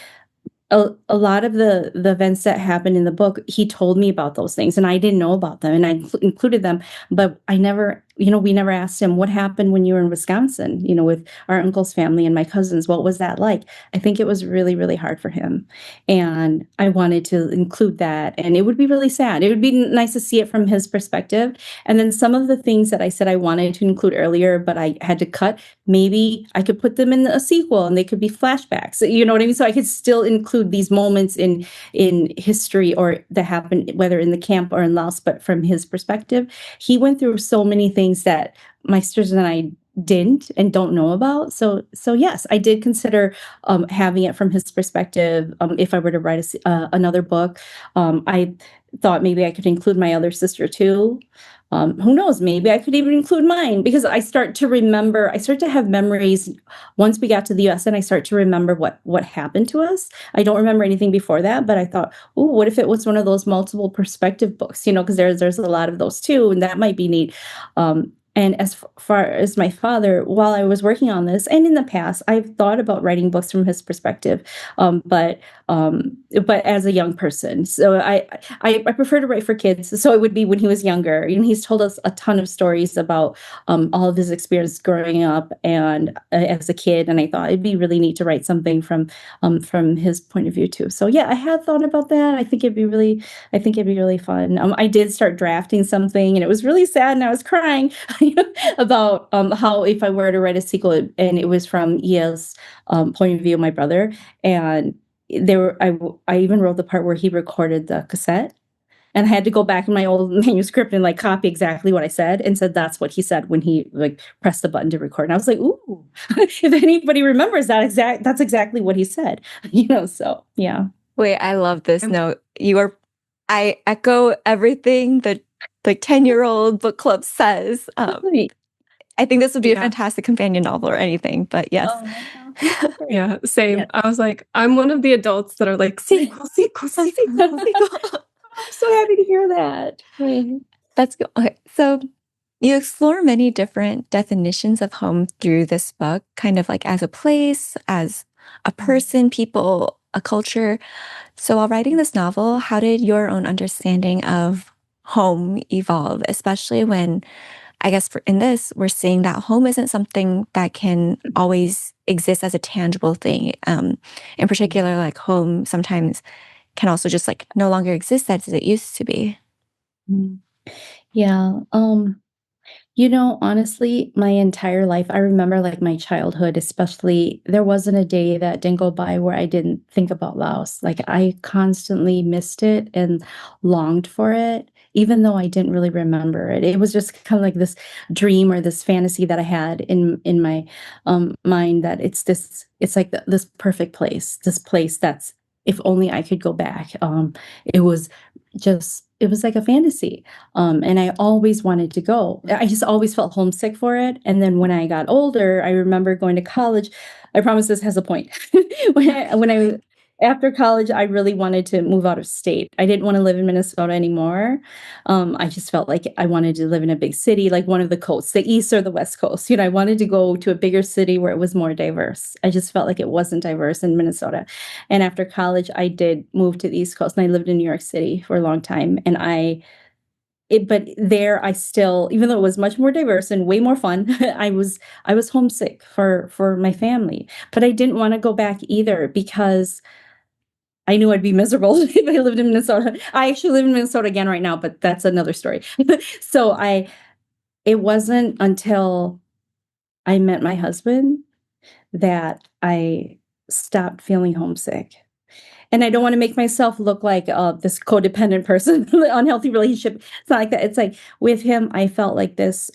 a lot of the events that happened in the book, he told me about those things and I didn't know about them and I included them, but I never we never asked him, what happened when you were in Wisconsin, with our uncle's family and my cousins? What was that like? I think it was really, really hard for him. And I wanted to include that. And it would be really sad. It would be nice to see it from his perspective. And then some of the things that I said I wanted to include earlier, but I had to cut, maybe I could put them in a sequel and they could be flashbacks. You know what I mean? So I could still include these moments in history or that happened, whether in the camp or in Laos, but from his perspective. He went through so many things that my sisters and I didn't and don't know about. So yes, I did consider having it from his perspective. If I were to write another book, I thought maybe I could include my other sister too. Who knows? Maybe I could even include mine because I start to have memories once we got to the US and I start to remember what happened to us. I don't remember anything before that, but I thought, oh, what if it was one of those multiple perspective books, because there's a lot of those too, and that might be neat. And as far as my father, while I was working on this, and in the past, I've thought about writing books from his perspective, but as a young person. So I prefer to write for kids. So it would be when he was younger. He's told us a ton of stories about all of his experience growing up and as a kid. And I thought it'd be really neat to write something from his point of view too. So yeah, I had thought about that. I think it'd be really fun. I did start drafting something, and it was really sad, and I was crying about how if I were to write a sequel, and it was from Ia's point of view, my brother, and I even wrote the part where he recorded the cassette. And I had to go back in my old manuscript and like copy exactly what I said and said that's what he said when he like pressed the button to record. And I was like, ooh, if anybody remembers that's exactly what he said. So yeah. Wait, I love this I'm note. I echo everything the like 10-year-old book club says. Right. I think this would be a Yeah. fantastic companion novel or anything, but yes. Oh, great. Yeah, same. Yeah. I was like, I'm one of the adults that are like, sequel, sequel, sequel, sequel. I'm so happy to hear that. Right. That's good. Okay, so you explore many different definitions of home through this book, kind of like as a place, as a person, people, a culture. So while writing this novel, how did your own understanding of home evolve, especially when I guess in this, we're seeing that home isn't something that can always exist as a tangible thing. In particular, like home sometimes can also just like no longer exist as it used to be. Mm. Yeah. Honestly, my entire life, I remember like my childhood, especially, there wasn't a day that didn't go by where I didn't think about Laos. Like I constantly missed it and longed for it, even though I didn't really remember it. It was just kind of like this dream or this fantasy that I had in my mind that it's like this perfect place, this place that's if only I could go back. It was it was like a fantasy. And I always wanted to go. I just always felt homesick for it. And then when I got older, I remember going to college. I promise this has a point. When I after college, I really wanted to move out of state. I didn't want to live in Minnesota anymore. I just felt like I wanted to live in a big city, like one of the coasts, the East or the West Coast. I wanted to go to a bigger city where it was more diverse. I just felt like it wasn't diverse in Minnesota. And after college, I did move to the East Coast and I lived in New York City for a long time. And but there I still, even though it was much more diverse and way more fun, I was homesick for my family. But I didn't want to go back either because I knew I'd be miserable if I lived in Minnesota. I actually live in Minnesota again right now, but that's another story. So it wasn't until I met my husband that I stopped feeling homesick. And I don't want to make myself look like this codependent person, unhealthy relationship. It's not like that. It's like with him, I felt like this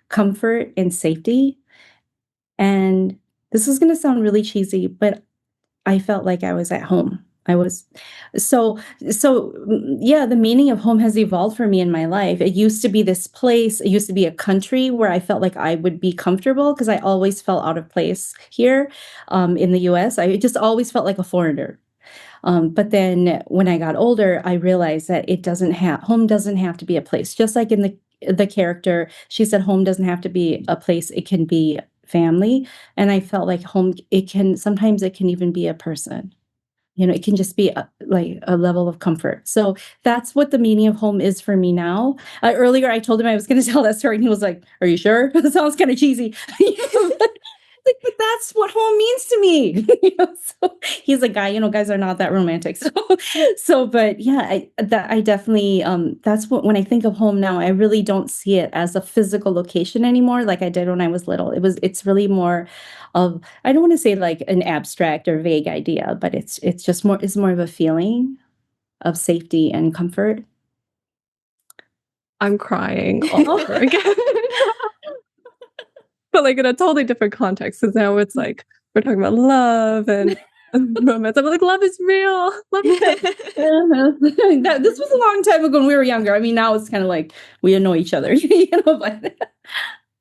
comfort and safety. And this is going to sound really cheesy, but I felt like I was at home. I was yeah, the meaning of home has evolved for me in my life. It used to be this place, it used to be a country where I felt like I would be comfortable because I always felt out of place here in the US. I just always felt like a foreigner. But then when I got older, I realized that home doesn't have to be a place. Just like in the character, she said home doesn't have to be a place, it can be family. And I felt like home, sometimes it can even be a person. It can just be like a level of comfort. So that's what the meaning of home is for me now. Earlier, I told him I was going to tell that story, and he was like, "Are you sure?" That sounds kind of cheesy. But that's what home means to me. So he's a guy. Guys are not that romantic. But yeah, I definitely that's what when I think of home now, I really don't see it as a physical location anymore, like I did when I was little. It's really more of, I don't want to say like an abstract or vague idea, but it's more of a feeling of safety and comfort. I'm crying all over again. But like in a totally different context, because now it's like we're talking about love and romance. I'm like, love is real. Love is This was a long time ago when we were younger. I mean, now it's kind of like we annoy each other, but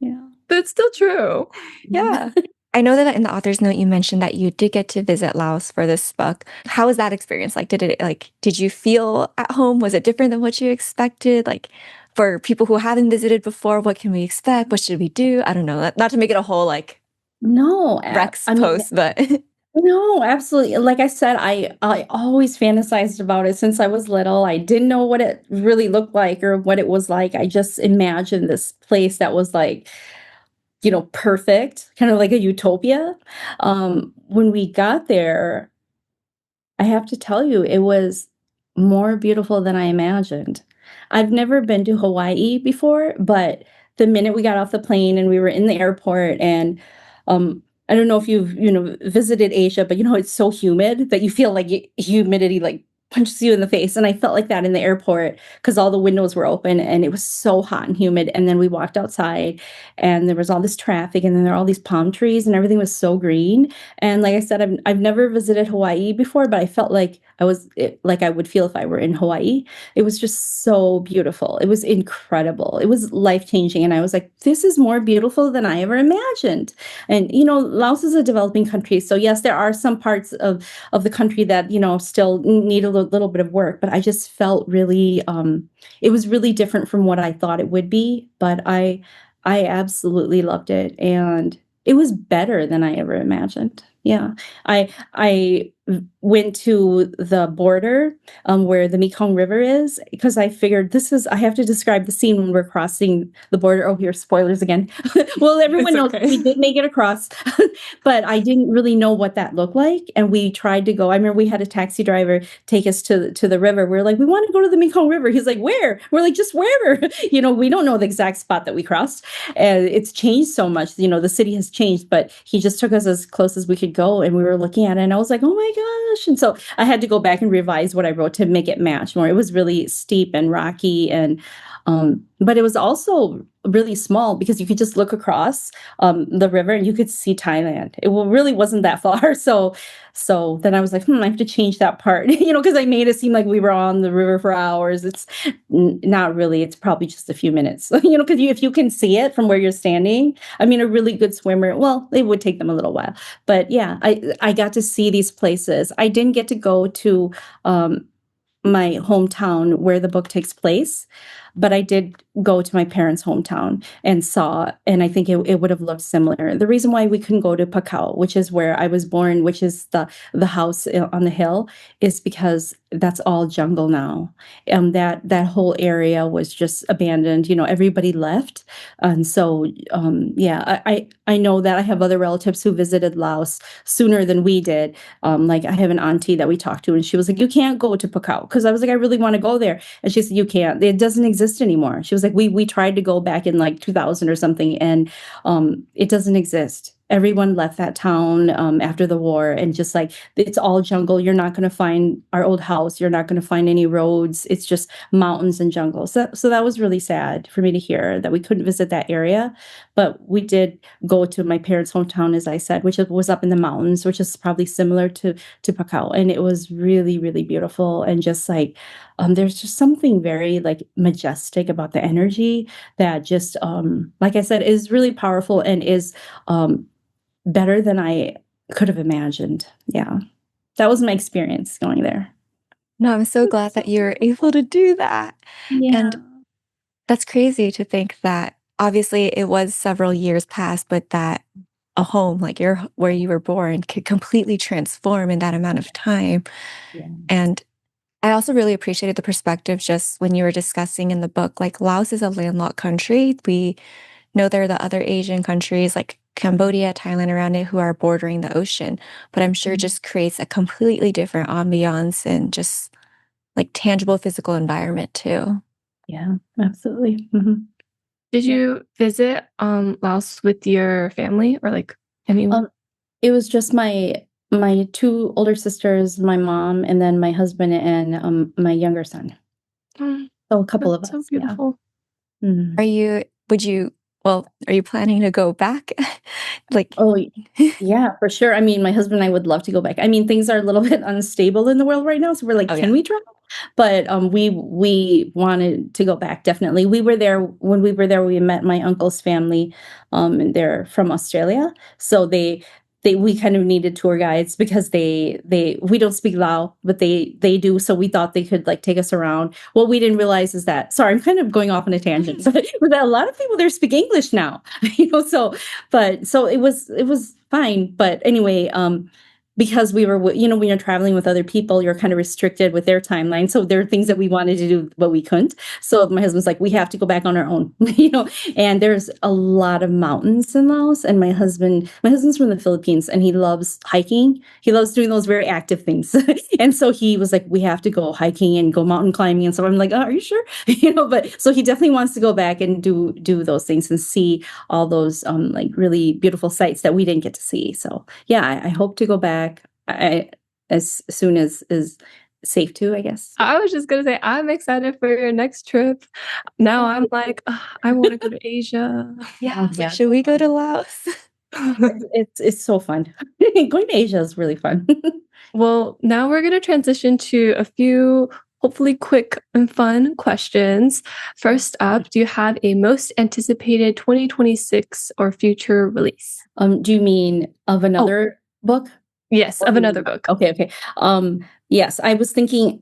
yeah. but it's still true. Yeah. I know that in the author's note, you mentioned that you did get to visit Laos for this book. How was that experience? Like, did you feel at home? Was it different than what you expected? Like, for people who haven't visited before, what can we expect? What should we do? I don't know. Not to make it a whole like No, Rex I mean, post, but no, absolutely. Like I said, I always fantasized about it since I was little. I didn't know what it really looked like or what it was like. I just imagined this place that was like, perfect, kind of like a utopia. When we got there, I have to tell you, it was more beautiful than I imagined. I've never been to Hawaii before, but the minute we got off the plane and we were in the airport, and I don't know if you've, visited Asia, but it's so humid that you feel like humidity like punches you in the face. And I felt like that in the airport because all the windows were open and it was so hot and humid. And then we walked outside and there was all this traffic, and then there were all these palm trees and everything was so green. And like I said, I've never visited Hawaii before, but I felt like like I would feel if I were in Hawaii. It was just so beautiful. It was incredible. It was life-changing. And I was like, this is more beautiful than I ever imagined. And Laos is a developing country. So yes, there are some parts of the country that, still need a little bit of work, but I just felt really it was really different from what I thought it would be. But I absolutely loved it. And it was better than I ever imagined. Yeah. I went to the border where the Mekong River is, because I figured I have to describe the scene when we're crossing the border. Oh, here, spoilers again. Well, everyone It's knows okay. we did make it across, but I didn't really know what that looked like. And we tried to go. I remember we had a taxi driver take us to the river. We are like, we want to go to the Mekong River. He's like, where? We're like, just wherever. We don't know the exact spot that we crossed. And it's changed so much. The city has changed, but he just took us as close as we could go. And we were looking at it, and I was like, oh my gosh. And so I had to go back and revise what I wrote to make it match more. It was really steep and rocky, and but it was also really small because you could just look across the river and you could see Thailand. It really wasn't that far. So then I was like, I have to change that part, because I made it seem like we were on the river for hours. It's not really. It's probably just a few minutes, because if you can see it from where you're standing. I mean, a really good swimmer, well, it would take them a little while. But yeah, I got to see these places. I didn't get to go to my hometown where the book takes place, but I did go to my parents' hometown and saw, and I think it would have looked similar. The reason why we couldn't go to Pacau, which is where I was born, which is the house on the hill, is because that's all jungle now. That whole area was just abandoned. Everybody left, and so yeah, I know that I have other relatives who visited Laos sooner than we did. Like I have an auntie that we talked to, and she was like, "You can't go to Pacau," because I was like, "I really want to go there," and she said, "You can't. It doesn't exist anymore." She was like, "We tried to go back in like 2000 or something, and it doesn't exist." Everyone left that town after the war, and just like it's all jungle. You're not going to find our old house. You're not going to find any roads. It's just mountains and jungle. So that was really sad for me to hear that we couldn't visit that area, but we did go to my parents' hometown, as I said, which was up in the mountains, which is probably similar to Pacau, and it was really, really beautiful. And just like there's just something very like majestic about the energy that just like I said, is really powerful and is better than I could have imagined. Yeah, that was my experience going there. no, I'm so glad that you're able to do that. Yeah. And that's crazy to think that obviously it was several years past, but that a home like where you were born could completely transform in that amount of time. Yeah. And I also really appreciated the perspective just when you were discussing in the book, like Laos is a landlocked country. We know there are the other Asian countries like Cambodia, Thailand around it who are bordering the ocean, but I'm sure it just creates a completely different ambiance and just like tangible physical environment too. Yeah, absolutely. Mhm. Did Yeah. you visit Laos with your family or like anyone? Um, it was just my 2 older sisters, my mom, and then my husband and, my younger son. Mm, So a couple that's of so us, yeah. beautiful. Mhm. Would you, well, are you planning to go back? Like, Oh, yeah, for sure. I mean, my husband and I would love to go back. I mean, things are a little bit unstable in the world right now, so we're like, oh "Can yeah. we try?" But, we wanted to go back, definitely. We were there when we were there, we met my uncle's family, and they're from Australia, so we kind of needed tour guides because they we don't speak Lao, but they do, so we thought they could, like, take us around. What we didn't realize is that sorry, I'm kind of going off on a tangent, but that a lot of people there speak English now, so so it was fine, but anyway, because we were when you're traveling with other people, you're kind of restricted with their timeline, so there are things that we wanted to do, but we couldn't. So my husband's like, "We have to go back on our own," and there's a lot of mountains in Laos, and my husband's from the Philippines, and he loves hiking. He loves doing those very active things, and so he was like, "We have to go hiking and go mountain climbing," and so I'm like, "Oh, are you sure?" But so he definitely wants to go back and do those things and see all those like really beautiful sights that we didn't get to see. So yeah, I hope to go back. I as soon as is safe to, I guess. I was just gonna say I'm excited for your next trip. Now I'm like, "Ugh, I want to go to Asia." Yeah, Oh, I was like, yeah, should so we go fun. to Laos? It's so fun. Going to Asia is really fun. Well, now we're going to transition to a few hopefully quick and fun questions. First up, do you have a most anticipated 2026 or future release? Do you mean of Oh, another book? yes, Or of do you mean another book. okay, okay. Yes, I was thinking,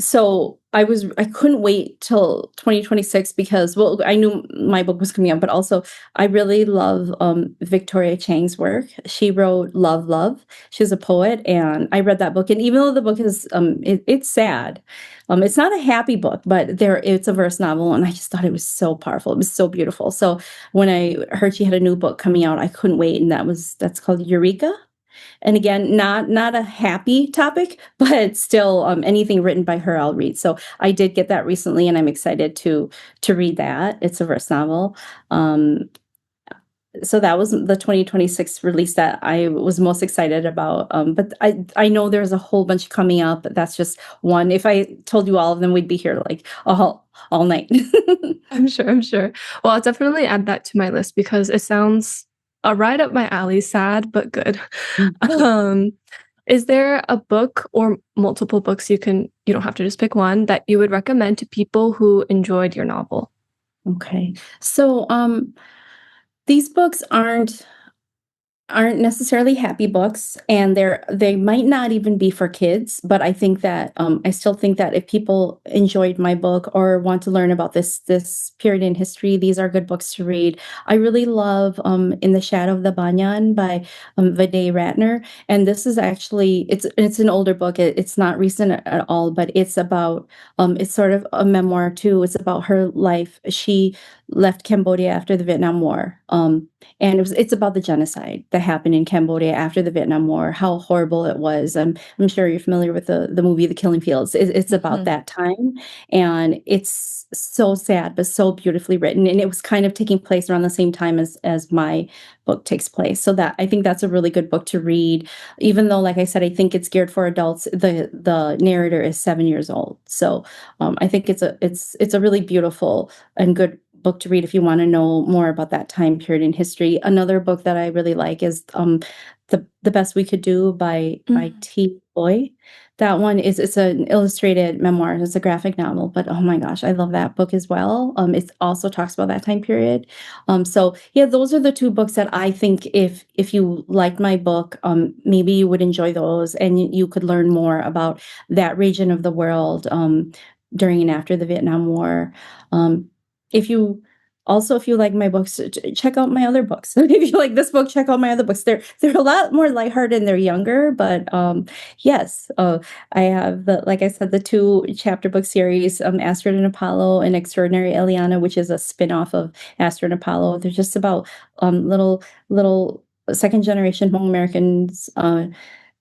so I couldn't wait till 2026 because, well, I knew my book was coming out, but also I really love, Victoria Chang's work. She wrote Love, Love. She's a poet, and I read that book, and even though the book is, it's sad, it's not a happy book, but it's a verse novel, and I just thought it was so powerful. It was so beautiful. So when I heard she had a new book coming out, I couldn't wait, and that's called Eureka. And again, not a happy topic, but still, anything written by her, I'll read. So I did get that recently, and I'm excited to read that. It's a verse novel. Um, so that was the 2026 release that I was most excited about. But I know there's a whole bunch coming up. But that's just one. If I told you all of them, we'd be here like all night. I'm sure, I'm sure. Well, I'll definitely add that to my list because it sounds right up my alley, sad but good. Um, is there a book or multiple books you don't have to just pick one that you would recommend to people who enjoyed your novel? Okay. So these books aren't necessarily happy books, and they might not even be for kids, but I think that I still think that if people enjoyed my book or want to learn about this period in history, these are good books to read. I really love In the Shadow of the Banyan by Vade Ratner, and this is actually it's an older book. It's not recent at all, but it's sort of a memoir too. It's about her life. She left Cambodia after the Vietnam War. And it's about the genocide that happened in Cambodia after the Vietnam War, how horrible it was. I'm sure you're familiar with the movie The Killing Fields. It's about Mhm. that time, and it's so sad, but so beautifully written. And it was kind of taking place around the same time as my book takes place. So that I think that's a really good book to read. Even though, like I said, I think it's geared for adults. The narrator is 7 years old, so I think it's a really beautiful and good book to read if you want to know more about that time period in history. Another book that I really like is The Best We Could Do by Mm. T. Boy. That one it's an illustrated memoir. It's a graphic novel, but oh my gosh, I love that book as well. It also talks about that time period. So yeah, those are the two books that I think if you liked my book, maybe you would enjoy those, and you could learn more about that region of the world during and after the Vietnam War. If you also, if you like my books, check out my other books. If you like this book, check out my other books. They're a lot more lighthearted and they're younger, but yes, I have like I said, the two chapter book series, Astrid and Apollo and Extraordinary Eliana, which is a spin-off of Astrid and Apollo. They're just about little second generation home Americans,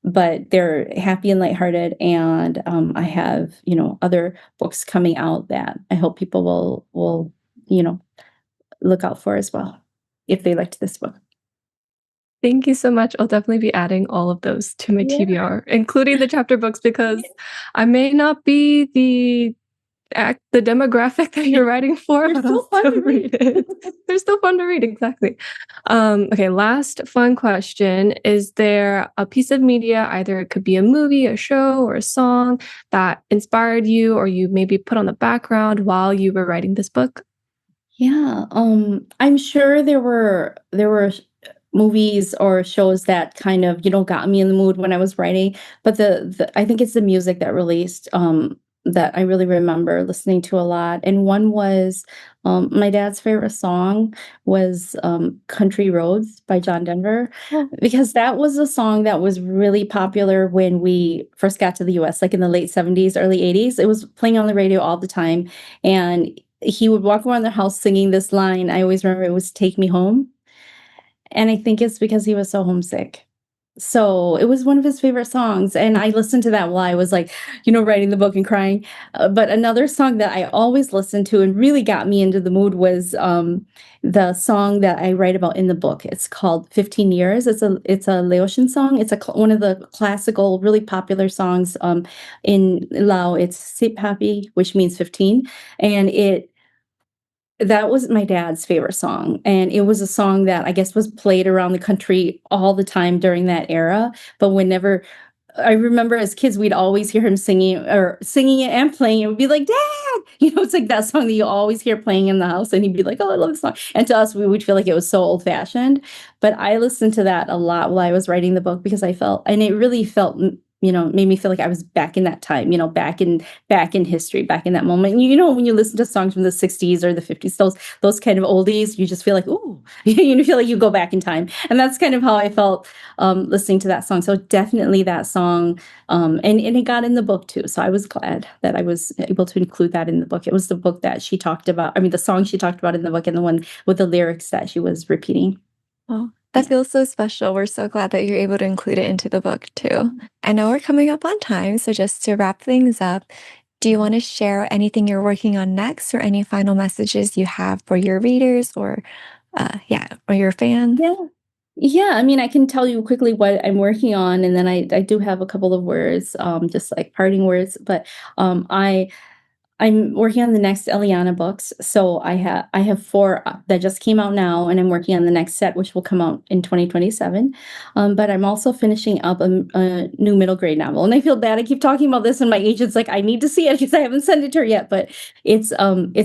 but they're happy and lighthearted. And I have, other books coming out that I hope people will, look out for as well, if they liked this book. Thank you so much. I'll definitely be adding all of those to my Yeah. TBR, including the chapter books, because I may not be the demographic that you're writing for, They're but so I'll fun still to read. read it. They're still fun to read, exactly. Okay, last fun question. Is there a piece of media, either it could be a movie, a show, or a song, that inspired you or you maybe put on the background while you were writing this book? Yeah, I'm sure there were movies or shows that kind of, got me in the mood when I was writing, but the I think it's the music that released, that I really remember listening to a lot, and one was, my dad's favorite song was, Country Roads by John Denver, Oh, because that was a song that was really popular when we first got to the US, like in the late '70s, early '80s. It was playing on the radio all the time, and he would walk around the house singing this line. I always remember it was "Take Me Home." And I think it's because he was so homesick. So, it was one of his favorite songs, and I listened to that while I was, like, writing the book and crying. But another song that I always listened to and really got me into the mood was, the song that I write about in the book. It's called 15 Years. It's a Laotian song. It's one of the classical, really popular songs, in Lao. It's Sip Happy, which means 15, and that was my dad's favorite song, and it was a song that I guess was played around the country all the time during that era, but whenever I remember as kids, we'd always hear him singing it and playing it. We'd be like, "Dad!" It's like that song that you always hear playing in the house, and he'd be like, "Oh, I love this song." And to us, we would feel like it was so old-fashioned, but I listened to that a lot while I was writing the book because it really felt, made me feel like I was back in that time, back in history, back in that moment. When you listen to songs from the '60s or the '50s, those kind of oldies, you just feel like, ooh, you feel like you go back in time. And that's kind of how I felt, listening to that song. So definitely that song, and it got in the book too. So I was glad that I was able to include that in the book. It was the book that she talked about. I mean, the song she talked about in the book, and the one with the lyrics that she was repeating. Oh, that feels so special. We're so glad that you're able to include it into the book too. I know we're coming up on time, so just to wrap things up, do you want to share anything you're working on next or any final messages you have for your readers or yeah, or your fans? Yeah. Yeah, I mean, I can tell you quickly what I'm working on, and then I do have a couple of words, just like parting words. But I'm working on the next Eliana books. So I have four, that just came out now, and I'm working on the next set, which will come out in 2027. But I'm also finishing up a new middle grade novel, and I feel bad. I keep talking about this, and my agent's like, I need to see it because I haven't sent it to her yet. But it's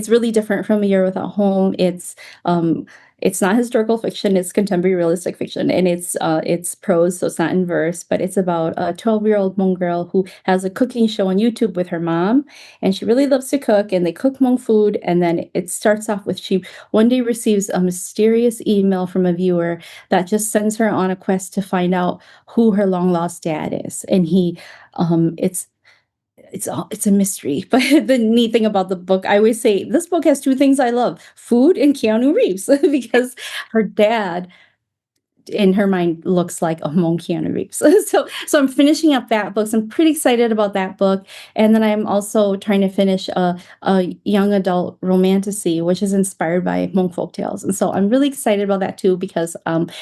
really different from A Year Without Home. It's not historical fiction, it's contemporary realistic fiction, and it's prose, so it's not in verse, but it's about a 12-year-old Hmong girl who has a cooking show on YouTube with her mom, and she really loves to cook, and they cook Hmong food, and then it starts off with she one day receives a mysterious email from a viewer that just sends her on a quest to find out who her long-lost dad is, and it's a mystery. But the neat thing about the book, I always say this book has two things I love: food and Keanu Reeves, because her dad in her mind looks like a Hmong Keanu Reeves. So I'm finishing up that book. So I'm pretty excited about that book. And then I'm also trying to finish a young adult romantasy, which is inspired by Hmong folk tales. And so I'm really excited about that too, because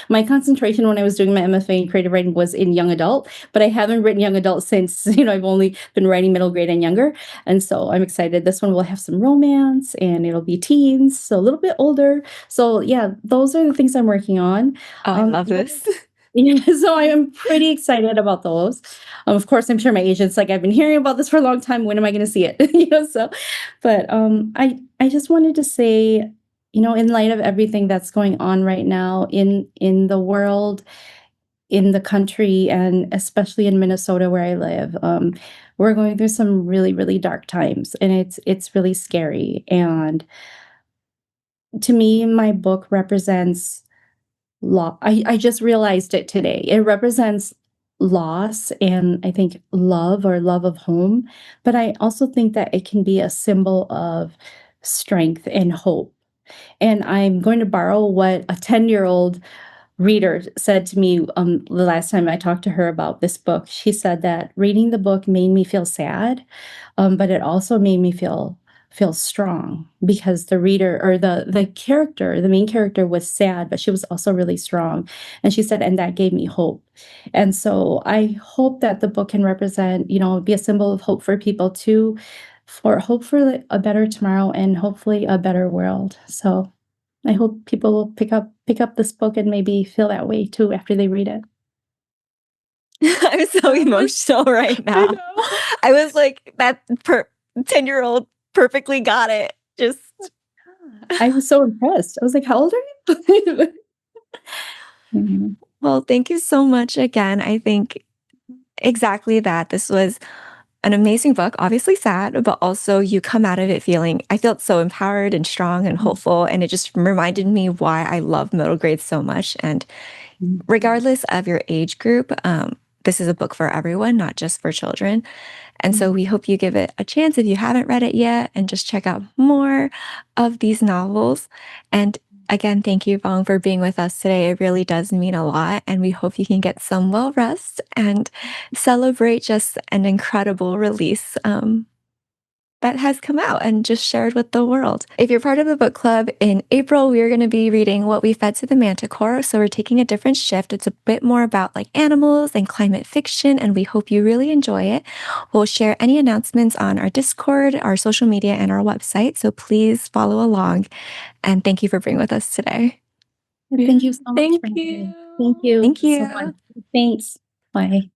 my concentration when I was doing my MFA in creative writing was in young adult, but I haven't written young adult since, I've only been writing middle grade and younger. And so I'm excited. This one will have some romance and it'll be teens, so a little bit older. So yeah, those are the things I'm working on. Oh, I love Yeah, this. yeah, so I am pretty excited about those. Of course, I'm sure my agent's like, I've been hearing about this for a long time. When am I going to see it? But I just wanted to say, in light of everything that's going on right now in the world, in the country, and especially in Minnesota where I live, we're going through some really, really dark times, and it's really scary. And to me, my book represents I just realized it today. It represents loss and I think love or love of home, but I also think that it can be a symbol of strength and hope. And I'm going to borrow what a 10-year-old reader said to me the last time I talked to her about this book. She said that reading the book made me feel sad, but it also made me feel strong because the reader or the character, the main character was sad, but she was also really strong. And she said, and that gave me hope. And so I hope that the book can represent, be a symbol of hope for people too, for hope for a better tomorrow and hopefully a better world. So I hope people will pick up this book and maybe feel that way too after they read it. I'm so emotional right I now. know. I was like, that 10-year-old perfectly got it. Just I was so impressed. I was like, "How old are you?" Mhm. well, thank you so much again. I think exactly that. This was an amazing book, obviously sad, but also you come out of it feeling, I felt so empowered and strong and hopeful. And it just reminded me why I love middle grade so much. And Mhm. regardless of your age group, this is a book for everyone, not just for children. And so we hope you give it a chance if you haven't read it yet and just check out more of these novels. And again, thank you, Vong, for being with us today. It really does mean a lot. And we hope you can get some well rest and celebrate just an incredible release that has come out and just shared with the world. If you're part of the book club, in April, we are going to be reading What We Fed to the Manticore. So we're taking a different shift. It's a bit more about like animals and climate fiction, and we hope you really enjoy it. We'll share any announcements on our Discord, our social media, and our website. So please follow along. And thank you for being with us today. Thank you so much Thank for having me. you. Thank you Thank so you. much. Thanks. Bye.